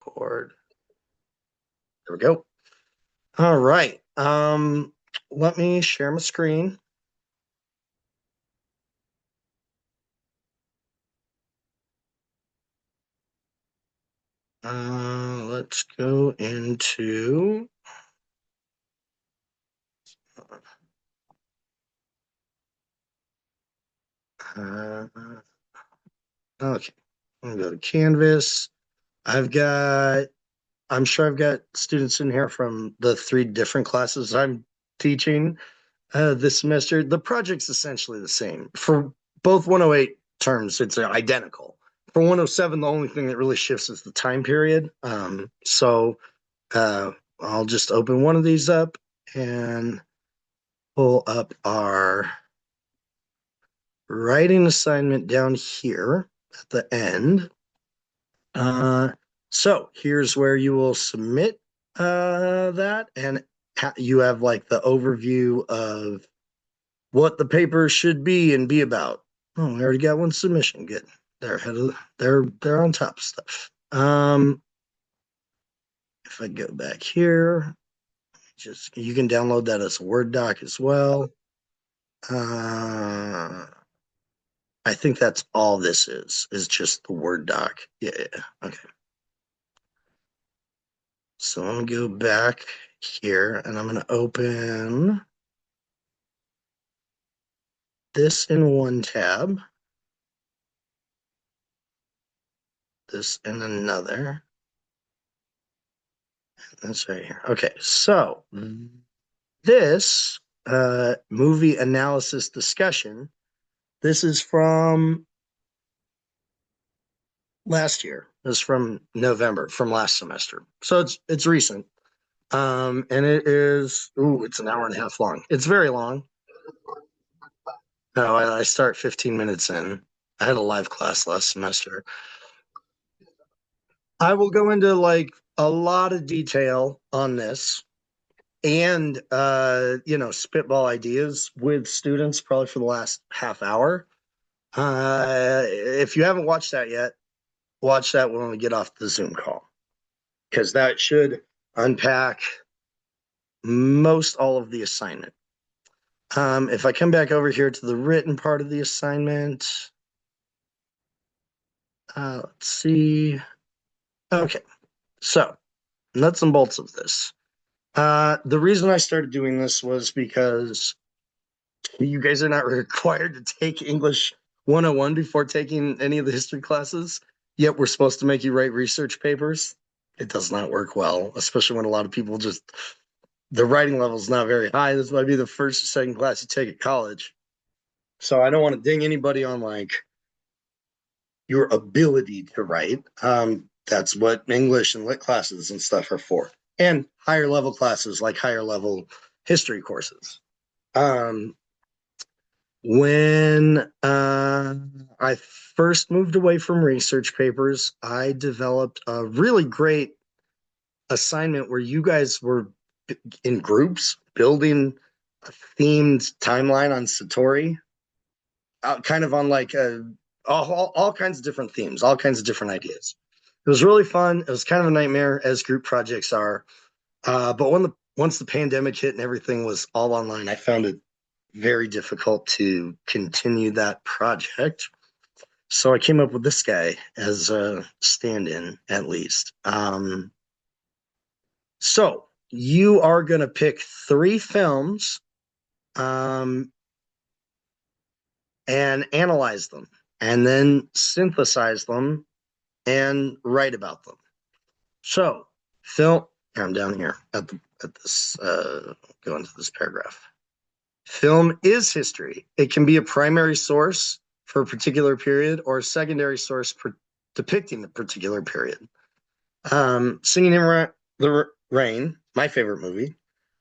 Record. There we go. All right. Let me share my screen. Let's go into uh, okay. I'm gonna go to Canvas. I'm sure I've got students in here from the three different classes I'm teaching this semester. The project's essentially the same. For both 108 terms, it's identical. For 107, the only thing that really shifts is the time period. Uh, I'll just open one of these up and pull up our writing assignment down here at the end. So here's where you will submit that, and you have like the overview of what the paper should be and be about. Oh, we already got one submission. Good. They're ahead of, they're on top of stuff. If I go back here, just you can download that as a Word doc as well. I think that's all this is just the Word doc. Yeah. Okay. So I'm gonna go back here and I'm gonna open this in one tab, this in another. That's right here. Okay, so this movie analysis discussion, this is from last year. This is from November, from last semester. So it's recent. And it is, it's an hour and a half long. It's very long. No, I start 15 minutes in. I had a live class last semester. I will go into like a lot of detail on this and spitball ideas with students probably for the last half hour. If you haven't watched that yet, watch that when we get off the Zoom call because that should unpack most all of the assignment. If I come back over here to the written part of the assignment, let's see. Okay, so nuts and bolts of this. The reason I started doing this was because you guys are not required to take English 101 before taking any of the history classes, yet we're supposed to make you write research papers. It does not work well, especially when a lot of people just, the writing level is not very high. This might be the first or second class you take at college. So I don't want to ding anybody on like your ability to write. That's what English and lit classes and stuff are for, and higher level classes like higher level history courses. When I first moved away from research papers, I developed a really great assignment where you guys were in groups building a themed timeline on Satori, kind of on like all kinds of different themes, all kinds of different ideas. It was really fun. It was kind of a nightmare, as group projects are. But once the pandemic hit and everything was all online, I found it very difficult to continue that project. So I came up with this guy as a stand-in, at least. So you are going to pick three films and analyze them, and then synthesize them and write about them. So, film. I'm down here at this. Go into this paragraph. Film is history. It can be a primary source for a particular period or a secondary source depicting the particular period. Singing in the Rain, my favorite movie,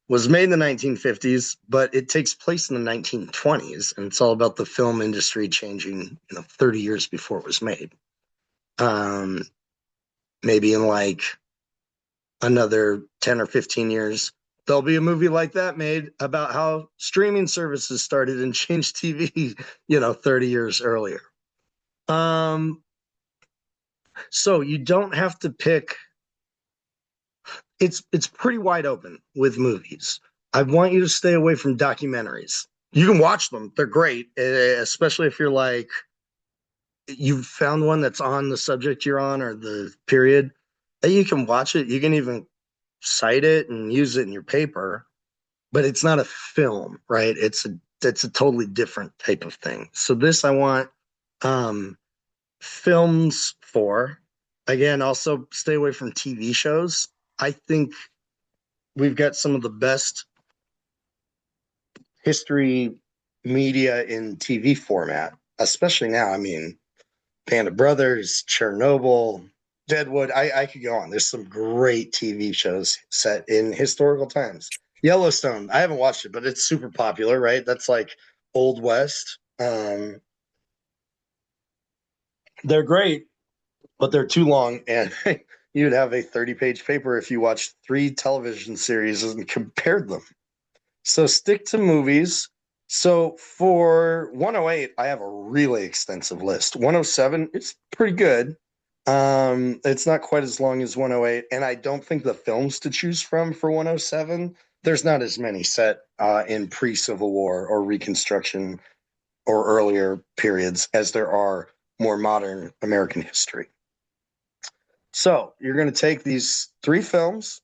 was made in the 1950s, but it takes place in the 1920s, and it's all about the film industry changing, 30 years before it was made. Maybe in like another 10 or 15 years, there'll be a movie like that made about how streaming services started and changed TV, 30 years earlier. So you don't have to pick it's pretty wide open with movies. I want you to stay away from documentaries. You can watch them; they're great, especially if you're like you've found one that's on the subject you're on or the period. You can watch it. You can even cite it and use it in your paper, but it's not a film, right? It's a totally different type of thing. So this I want um, films for. Again, also stay away from TV shows. I think we've got some of the best history media in TV format, especially now. I mean, Band of Brothers, Chernobyl, Deadwood. I could go on. There's some great TV shows set in historical times. Yellowstone. I haven't watched it, but it's super popular, right? That's like Old West. They're great, but they're too long, and you'd have a 30-page paper if you watched 3 television series and compared them. So stick to movies. So for 108, I have a really extensive list. 107, it's pretty good. It's not quite as long as 108, and I don't think the films to choose from for 107, there's not as many set in pre-Civil War or Reconstruction or earlier periods as there are more modern American history. So you're going to take these 3 films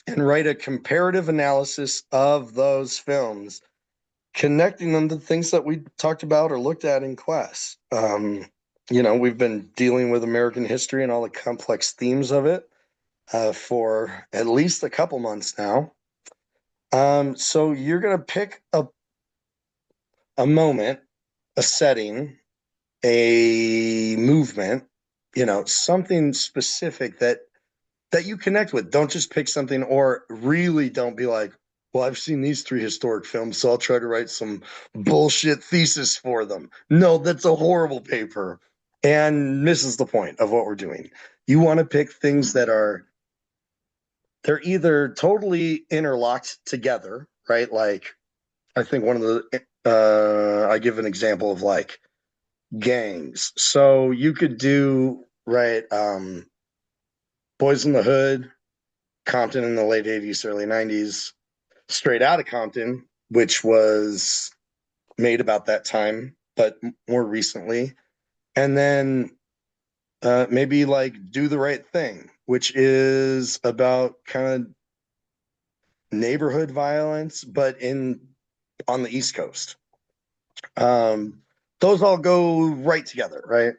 and write a comparative analysis of those films, connecting them to things that we talked about or looked at in class. We've been dealing with American history and all the complex themes of it for at least a couple months now. So you're going to pick a moment, a setting, a movement, something specific that you connect with. Don't just pick something, or really don't be like, well, I've seen these 3 historic films, so I'll try to write some bullshit thesis for them. No, that's a horrible paper and misses the point of what we're doing. You want to pick things that they're either totally interlocked together, right? Like, I think one of I give an example of like gangs. So you could do, right, Boys in the Hood, Compton in the late 80s, early 90s, Straight Outta Compton, which was made about that time, but more recently. And then maybe like Do the Right Thing, which is about kind of neighborhood violence, but on the East Coast. Those all go right together, right?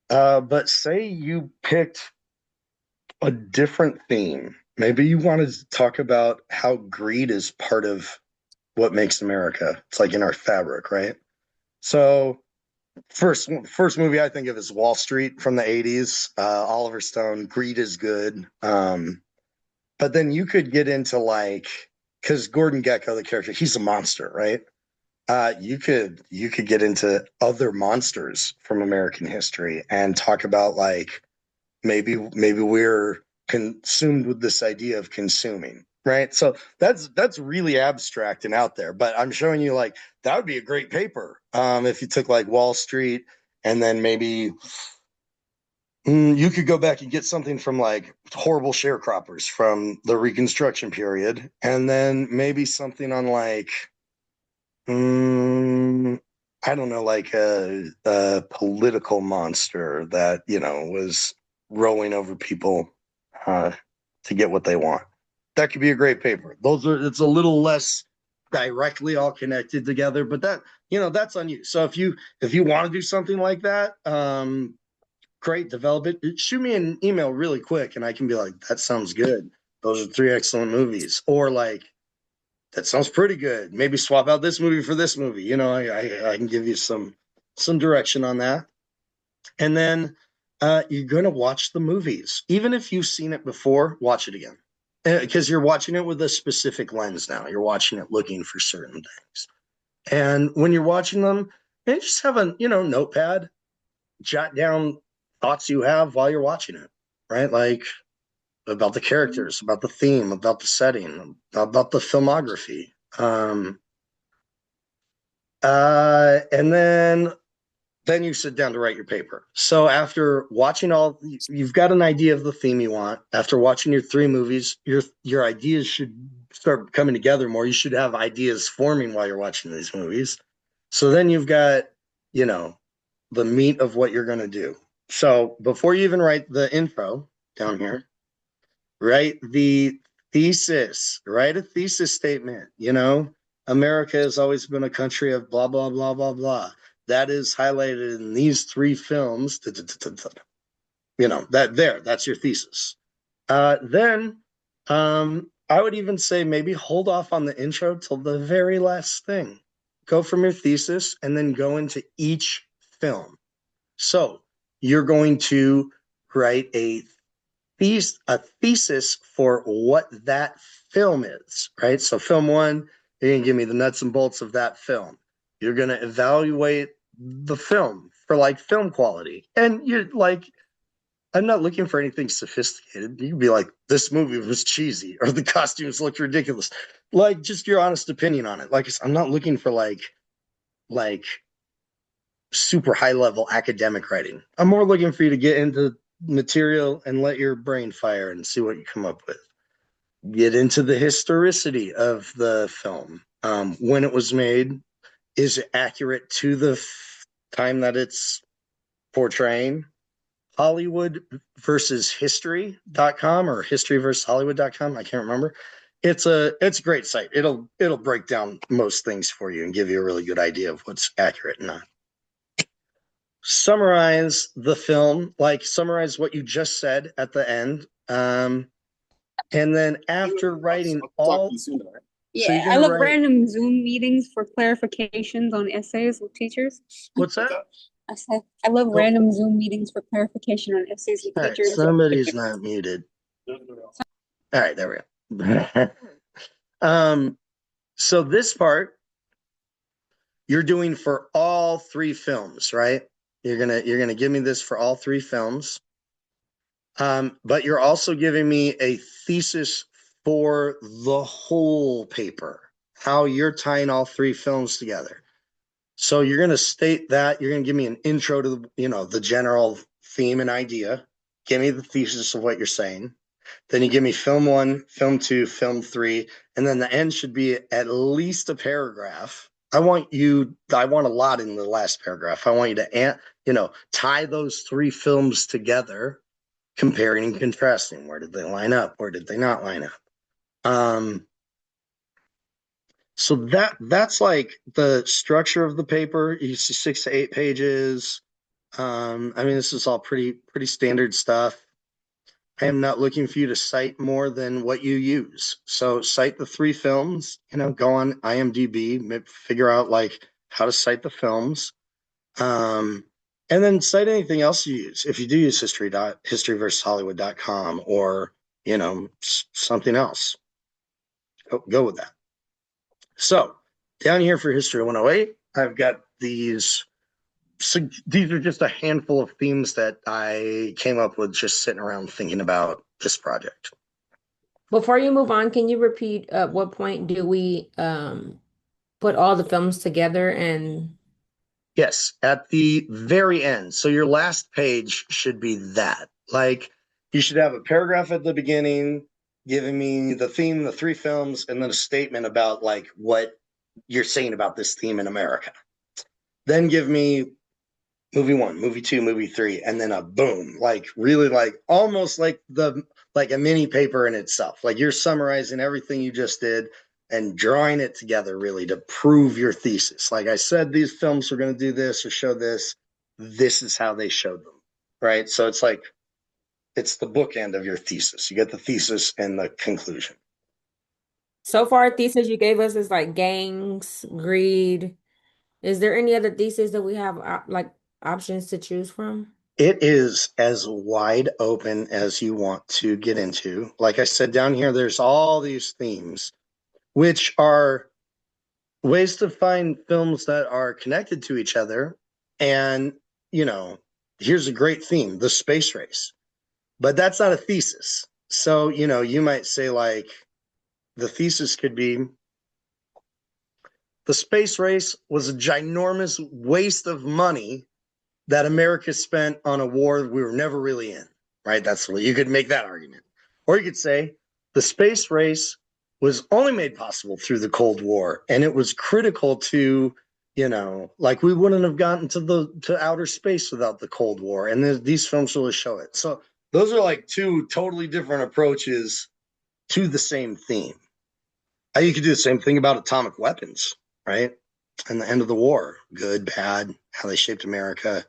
But say you picked a different theme. Maybe you wanted to talk about how greed is part of what makes America. It's like in our fabric, right? So first movie I think of is Wall Street from the 80s. Oliver Stone, Greed is good. But then you could get into like, because Gordon Gekko, the character, he's a monster, right? You could get into other monsters from American history and talk about like maybe we're consumed with this idea of consuming, right? So that's really abstract and out there, but I'm showing you like that would be a great paper if you took like Wall Street and then maybe you could go back and get something from like horrible sharecroppers from the Reconstruction period, and then maybe something on like I don't know, like a political monster that was rolling over people uh, to get what they want. That could be a great paper. It's a little less directly all connected together, but that's on you. So if you want to do something like that, great, develop it. Shoot me an email really quick, and I can be like, that sounds good. Those are 3 excellent movies, or like that sounds pretty good. Maybe swap out this movie for this movie. I can give you some direction on that. And then you're going to watch the movies. Even if you've seen it before, watch it again. Because you're watching it with a specific lens now. You're watching it looking for certain things. And when you're watching them, just have a notepad, jot down thoughts you have while you're watching it, right? Like about the characters, about the theme, about the setting, about the filmography. And then then you sit down to write your paper. So after watching you've got an idea of the theme you want. After watching your 3 movies, your ideas should start coming together more. You should have ideas forming while you're watching these movies. So then you've got, you know, the meat of what you're going to do. So before you even write the intro down here, write the thesis, write a thesis statement. America has always been a country of blah, blah, blah, blah, blah. That is highlighted in these 3 films. That's your thesis. Then I would even say maybe hold off on the intro till the very last thing. Go from your thesis and then go into each film. So you're going to write a thesis for what that film is, right? So film 1, you're going to give me the nuts and bolts of that film. You're going to evaluate the film for like film quality. And you're like, I'm not looking for anything sophisticated. You can be like, this movie was cheesy or the costumes looked ridiculous. Like just your honest opinion on it. Like I'm not looking for like super high level academic writing. I'm more looking for you to get into material and let your brain fire and see what you come up with. Get into the historicity of the film. When it was made, is it accurate to the time that it's portraying? Hollywood versus history.com or history versus Hollywood.com. I can't remember. It's a great site. It'll break down most things for you and give you a really good idea of what's accurate and not. Summarize the film, like summarize what you just said at the end. And then after writing all, Yeah, I love random Zoom meetings for clarifications on essays with teachers. What's that? I said I love random Zoom meetings for clarification on essays with teachers. Right, somebody's not muted. All right, there we go. So this part you're doing for all 3 films, right? You're gonna give me this for all 3 films. But you're also giving me a thesis for the whole paper, how you're tying all 3 films together. So you're going to state that. You're going to give me an intro to the general theme and idea. Give me the thesis of what you're saying. Then you give me film 1, film 2, film 3, and then the end should be at least a paragraph. I want a lot in the last paragraph. I want you to tie those 3 films together, comparing and contrasting. Where did they line up? Where did they not line up? So that's like the structure of the paper. You see 6 to 8 pages. I mean, this is all pretty standard stuff. I am not looking for you to cite more than what you use. So cite the 3 films, go on IMDb, figure out like how to cite the films. And then cite anything else you use. If you do use history versus Hollywood.com or, something else, go with that. So down here for History 108, I've got these. So these are just a handful of themes that I came up with just sitting around thinking about this project. Before you move on, can you repeat at what point do we put all the films together and Yes, at the very end. So your last page should be that. Like you should have a paragraph at the beginning giving me the theme, the 3 films, and then a statement about like what you're saying about this theme in America. Then give me movie 1, movie 2, movie 3, and then a boom, like really like almost like a mini paper in itself. Like you're summarizing everything you just did and drawing it together really to prove your thesis. Like I said, these films were going to do this or show this. This is how they showed them, right? So it's like it's the bookend of your thesis. You get the thesis and the conclusion. so far thesis you gave us is like gangs, greed. Is there any other thesis that we have like options to choose from? It is as wide open as you want to get into. Like I said, down here, there's all these themes, which are ways to find films that are connected to each other. And, here's a great theme, the space race. But that's not a thesis. So, you might say, like, the thesis could be the space race was a ginormous waste of money that America spent on a war we were never really in, right? That's what you could make that argument. Or you could say the space race was only made possible through the Cold War, and it was critical to, like we wouldn't have gotten to outer space without the Cold War, and these films really show it. So those are like two totally different approaches to the same theme. You could do the same thing about atomic weapons, right? And the end of the war, good, bad, how they shaped America.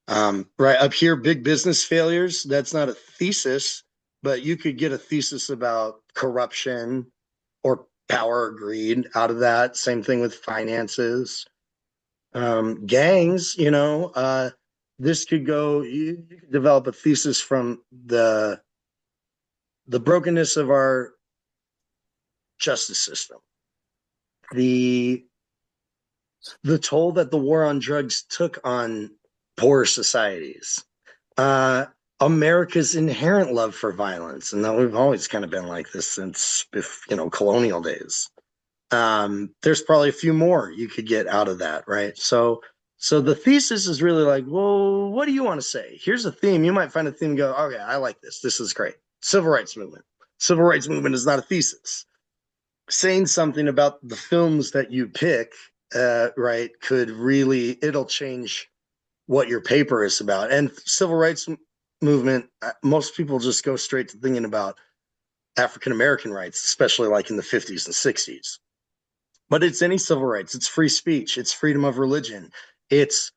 Right up here, big business failures. That's not a thesis, but you could get a thesis about corruption or power or greed out of that. Same thing with finances. Gangs, this could go, you could develop a thesis from the brokenness of our justice system, the toll that the war on drugs took on poor societies, America's inherent love for violence, and that we've always kind of been like this since colonial days. There's probably a few more you could get out of that, right? So the thesis is really like, well, what do you want to say? Here's a theme. You might find a theme and go, okay, I like this. This is great. Civil rights movement. Civil rights movement is not a thesis. Saying something about the films that you pick, right, could really, it'll change what your paper is about. And civil rights movement, most people just go straight to thinking about African-American rights, especially like in the 50s and 60s. But it's any civil rights. It's free speech. It's freedom of religion. It's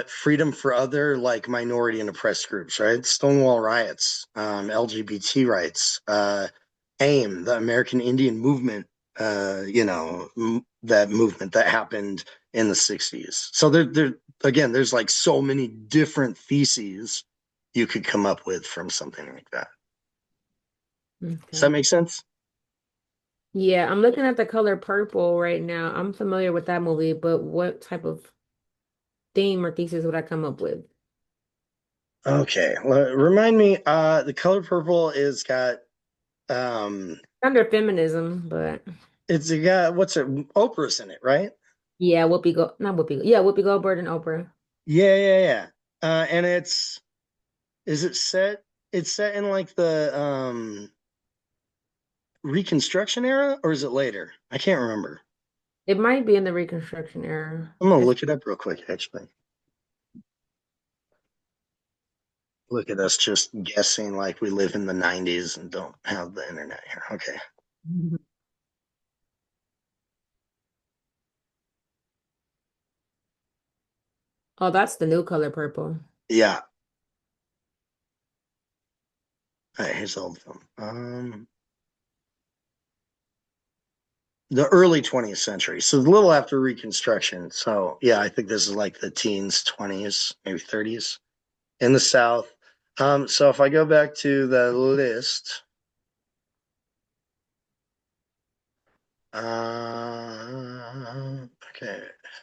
freedom for other like minority and oppressed groups, right? Stonewall riots, LGBT rights, AIM, the American Indian movement, that movement that happened in the 60s. So again, there's like so many different theses you could come up with from something like that. Okay. Does that make sense? Yeah, I'm looking at The Color Purple right now. I'm familiar with that movie, but what type of theme or thesis would I come up with? Okay, remind me. The Color Purple is got Under feminism, but it's got what's it? Oprah's in it, right? yeah, not Whoopi Goldberg and Oprah. Yeah. And is it set? It's set in like the Reconstruction era, or is it later? I can't remember. It might be in the Reconstruction era. I'm gonna look it up real quick, actually. Look at us just guessing like we live in the 90s and don't have the internet here. Okay. Oh, that's the new Color Purple. Yeah. All right, here's the old film. The early 20th century. So a little after Reconstruction. So yeah, I think this is like the teens, 20s, maybe 30s in the South. So if I go back to the list, okay,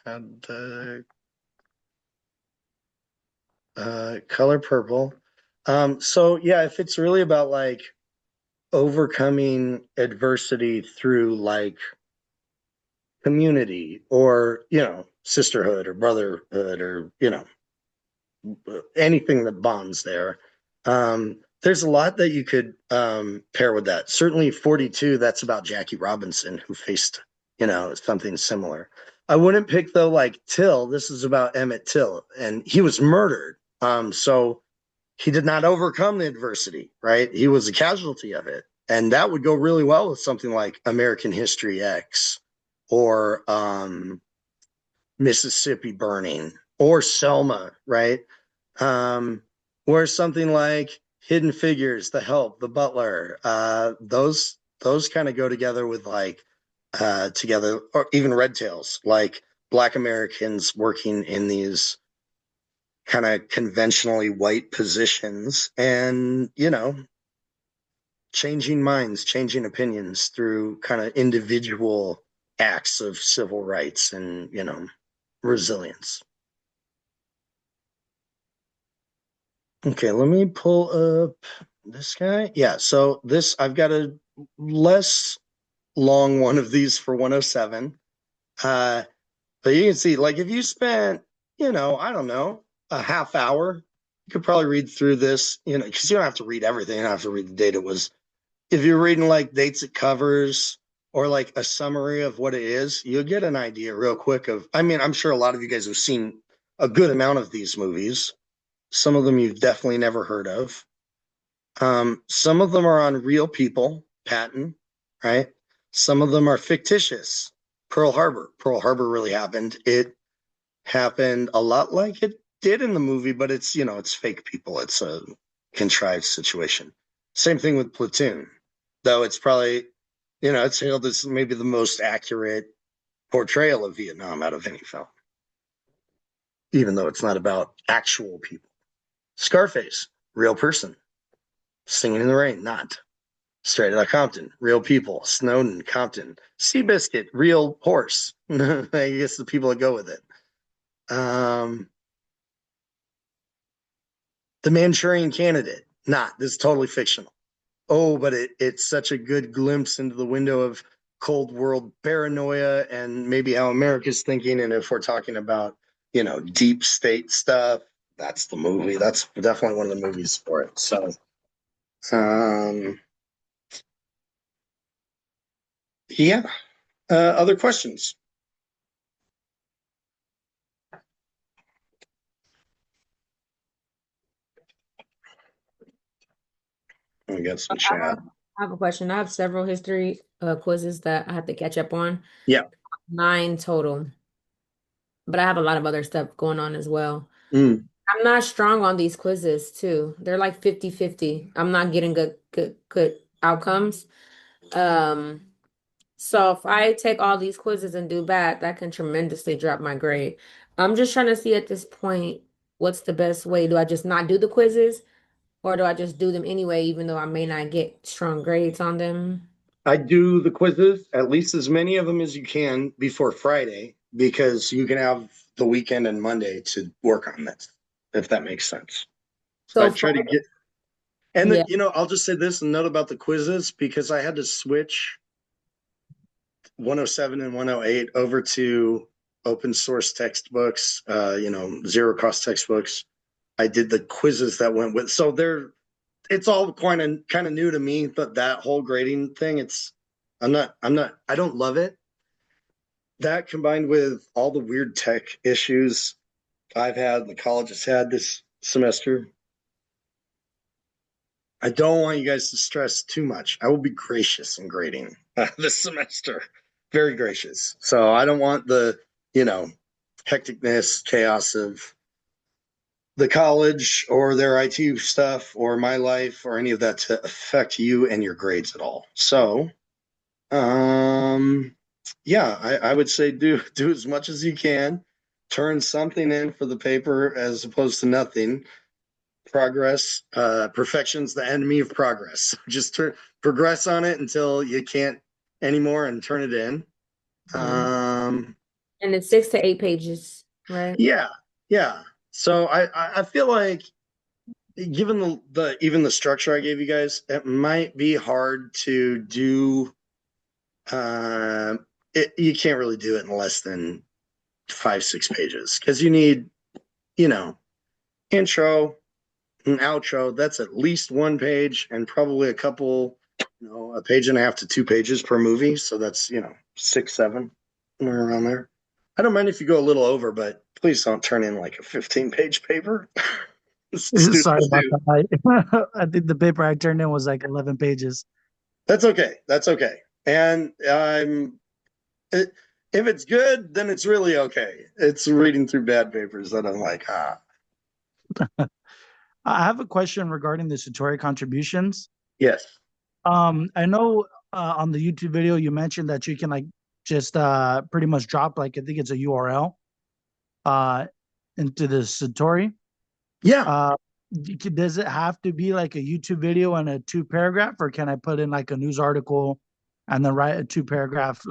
and the Color Purple. So yeah, if it's really about like overcoming adversity through like community or sisterhood or brotherhood or anything that bonds there. There's a lot that you could pair with that. Certainly 42, that's about Jackie Robinson, who faced, something similar. I wouldn't pick though like Till. This is about Emmett Till, and he was murdered. So he did not overcome the adversity, right? He was a casualty of it. And that would go really well with something like American History X or Mississippi Burning or Selma, right? Or something like Hidden Figures, The Help, The Butler. Those kind of go together with like together, or even Red Tails, like Black Americans working in these kind of conventionally white positions and changing minds, changing opinions through kind of individual acts of civil rights and resilience. Okay, let me pull up this guy. Yeah, so this, I've got a less long one of these for 107. But you can see, like, if you spent, I don't know, a half hour, you could probably read through this, because you don't have to read everything. You don't have to read the date. It was, if you're reading like dates it covers or like a summary of what it is, you'll get an idea real quick of, I mean, I'm sure a lot of you guys have seen a good amount of these movies. Some of them you've definitely never heard of. Some of them are on real people, Patton, right? Some of them are fictitious. Pearl Harbor. Pearl Harbor really happened. It happened a lot like it did in the movie, but it's fake people. It's a contrived situation. Same thing with Platoon, though it's probably, it's hailed as maybe the most accurate portrayal of Vietnam out of any film, even though it's not about actual people. Scarface, real person. Singing in the Rain, not. Straight Outta Compton, real people. Snowden, Compton. Seabiscuit, real horse. I guess the people that go with it. The Manchurian Candidate, not. This is totally fictional. Oh, but it's such a good glimpse into the window of Cold World paranoia and maybe how America's thinking. And if we're talking about, deep state stuff, that's the movie. That's definitely one of the movies for it. So, yeah. Other questions? I got some chat. I have a question. I have several history quizzes that I have to catch up on. Yeah. 9 total. But I have a lot of other stuff going on as well. Mm. I'm not strong on these quizzes too. They're like 50-50. I'm not getting good outcomes. So if I take all these quizzes and do bad, that can tremendously drop my grade. I'm just trying to see at this point, what's the best way? Do I just not do the quizzes? Or do I just do them anyway, even though I may not get strong grades on them? I do the quizzes, at least as many of them as you can before Friday, because you can have the weekend and Monday to work on this, if that makes sense. So I try to get, and then, I'll just say this and note about the quizzes, because I had to switch 107 and 108 over to open source textbooks, zero cost textbooks. I did the quizzes that went with, so it's all kind of new to me, but that whole grading thing, I don't love it. That combined with all the weird tech issues I've had, the college has had this semester, I don't want you guys to stress too much. I will be gracious in grading this semester, very gracious. So I don't want the, hecticness, chaos of the college or their IT stuff or my life or any of that to affect you and your grades at all. So, yeah, I would say do as much as you can. Turn something in for the paper as opposed to nothing. Progress, perfection's the enemy of progress. Just progress on it until you can't anymore and turn it in. And it's 6 to 8 pages, right? Yeah. So I feel like, given even the structure I gave you guys, it might be hard to do. You can't really do it in less than 5-6 pages, because you need, intro, an outro. That's at least 1 page and probably a couple, a page and a half to 2 pages per movie. So that's 6, 7, somewhere around there. I don't mind if you go a little over, but please don't turn in like a 15-page paper. Sorry about that. I think the paper I turned in was like 11 pages. That's okay. And if it's good, then it's really okay. It's reading through bad papers that I'm like, I have a question regarding the Satori contributions. Yes. I know on the YouTube video you mentioned that you can just pretty much drop I think it's a URL into the Satori. Yeah. Does it have to be like a YouTube video and a 2-paragraph, or can I put in like a news article and then write a 2-paragraph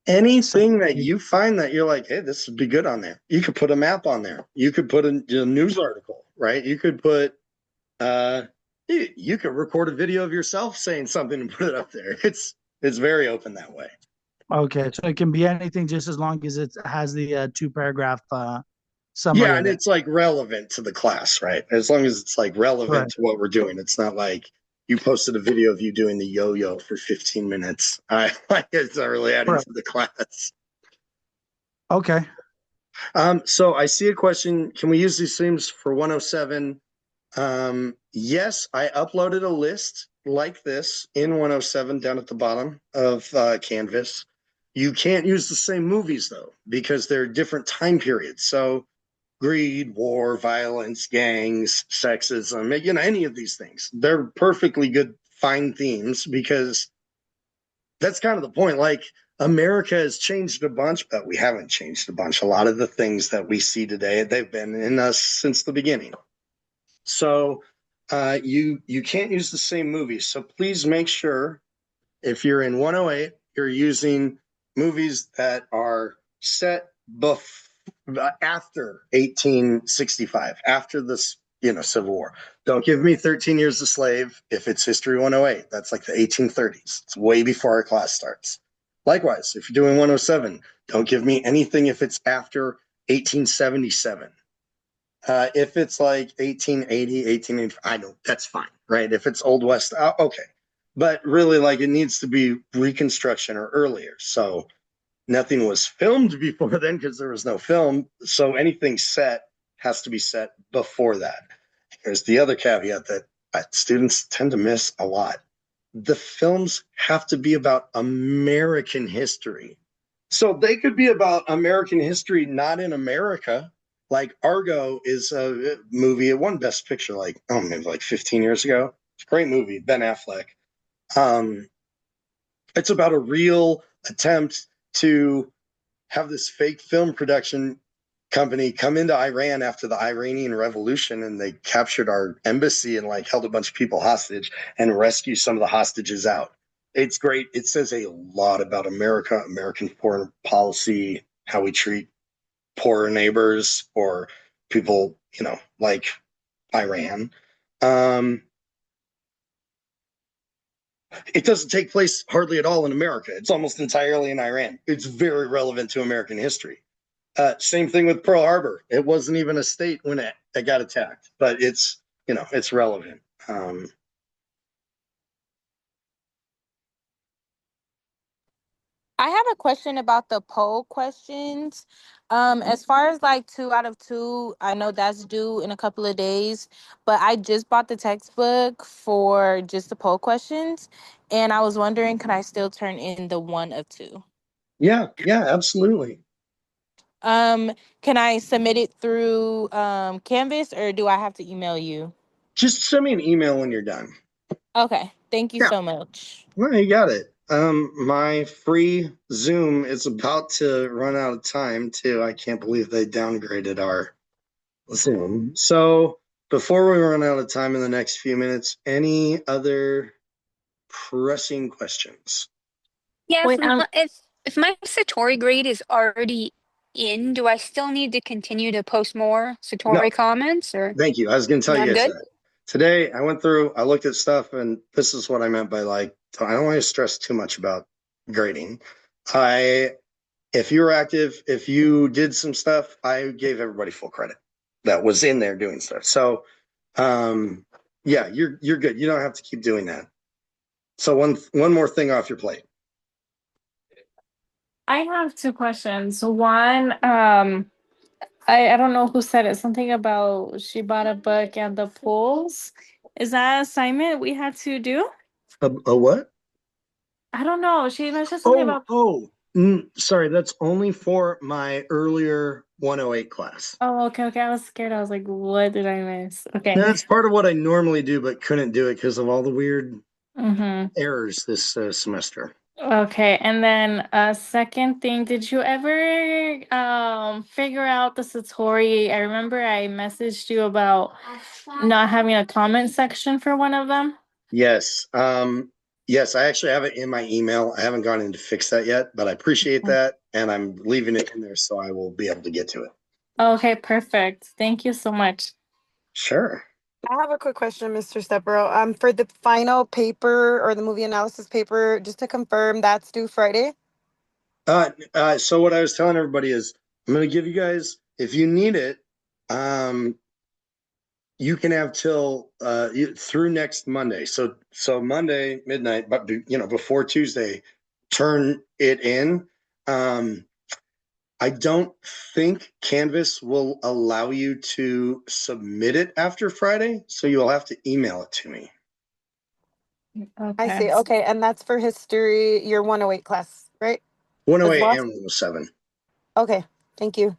anything that you find that you're like, hey, this would be good on there. You could put a map on there. You could put a news article, right? You could put, you could record a video of yourself saying something and put it up there. It's very open that way. Okay, so it can be anything just as long as it has the 2-paragraph summary Yeah, of and it. it's like relevant to the class, right? As long as it's like relevant Right. to what we're doing. It's not like you posted a video of you doing the yo-yo for 15 minutes. I like it's not really adding Right. to the class. Okay. So I see a question. Can we use these themes for 107? Yes, I uploaded a list like this in 107 down at the bottom of Canvas. You can't use the same movies though, because they're different time periods. So greed, war, violence, gangs, sexism, any of these things. They're perfectly good, fine themes because that's kind of the point. Like America has changed a bunch, but we haven't changed a bunch. A lot of the things that we see today, they've been in us since the beginning. So you can't use the same movies. So please make sure if you're in 108, you're using movies that are set after 1865, after this, Civil War. Don't give me 13 Years a Slave if it's History 108. That's like the 1830s. It's way before our class starts. Likewise, if you're doing 107, don't give me anything if it's after 1877. If it's like 1880, 1880, I know that's fine, right? If it's Old West, okay. But really, like it needs to be Reconstruction or earlier. So nothing was filmed before then because there was no film. So anything set has to be set before that. Here's the other caveat that students tend to miss a lot. The films have to be about American history. So they could be about American history, not in America. Like Argo is a movie. It won Best Picture maybe like 15 years ago. It's a great movie, Ben Affleck. It's about a real attempt to have this fake film production company come into Iran after the Iranian Revolution, and they captured our embassy and held a bunch of people hostage and rescue some of the hostages out. It's great. It says a lot about America, American foreign policy, how we treat poorer neighbors or people, like Iran. It doesn't take place hardly at all in America. It's almost entirely in Iran. It's very relevant to American history. Same thing with Pearl Harbor. It wasn't even a state when it got attacked, but it's relevant. I have a question about the poll questions. As far as like 2 out of 2, I know that's due in a couple of days, but I just bought the textbook for just the poll questions, and I was wondering, can I still turn in the 1 of 2? Yeah, absolutely. Can I submit it through Canvas, or do I have to email you? Just send me an email when you're done. Okay, thank you Yeah. so much. No, you got it. My free Zoom is about to run out of time too. I can't believe they downgraded our Zoom. So before we run out of time in the next few minutes, any other pressing questions? Yeah, Wait, if my Satori grade is already in, do I still need to continue to post more No, Satori comments or thank you. I was going to tell no, you I'm guys good? that. Today, I went through, I looked at stuff, and this is what I meant by I don't want to stress too much about grading. If you were active, if you did some stuff, I gave everybody full credit that was in there doing stuff. So, yeah, you're good. You don't have to keep doing that. So one more thing off your plate. I have 2 questions. One, I don't know who said it, something about she bought a book and the polls. Is that an assignment we had to do? A what? I don't know. She mentioned something about. Sorry, that's only for my earlier 108 class. Oh, okay. I was scared. I was like, what did I miss? Okay. That's part of what I normally do, but couldn't do it because of all the weird Mm-hmm. errors this semester. Okay, and then second thing, did you ever figure out the Satori? I remember I messaged you about not having a comment section for one of them. Yes. Yes, I actually have it in my email. I haven't gone in to fix that yet, but I appreciate that. And I'm leaving it in there so I will be able to get to it. Okay, perfect. Thank you so much. Sure. I have a quick question, Mr. Stepero. For the final paper or the movie analysis paper, just to confirm, that's due Friday? So what I was telling everybody is I'm going to give you guys, if you need it, You can have till through next Monday. So Monday midnight, but before Tuesday, turn it in. I don't think Canvas will allow you to submit it after Friday, so you'll have to email it to me. I see. Okay, and that's for history, your 108 class, right? 108 well? and 107. Okay, thank you.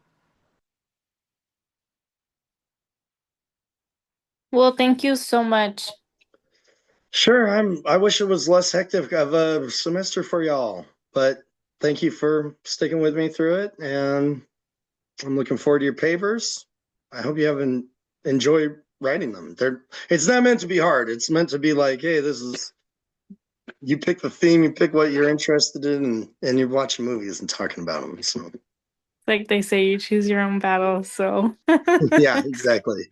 Well, thank you so much. Sure, I wish it was less hectic of a semester for y'all, but thank you for sticking with me through it, and I'm looking forward to your papers. I hope you have enjoy writing them. It's not meant to be hard. It's meant to be like, hey, you pick the theme, you pick what you're interested in, and you're watching movies and talking about them. So Like they say, you choose your own battle. So yeah, exactly.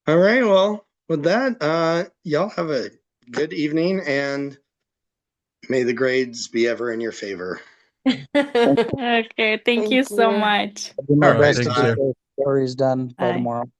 All right, well, with that, y'all have a good evening, and may the grades be ever in your favor. Okay, thank you so much. I'll do my All right, best to thanks, get sir. those stories done by Bye. tomorrow.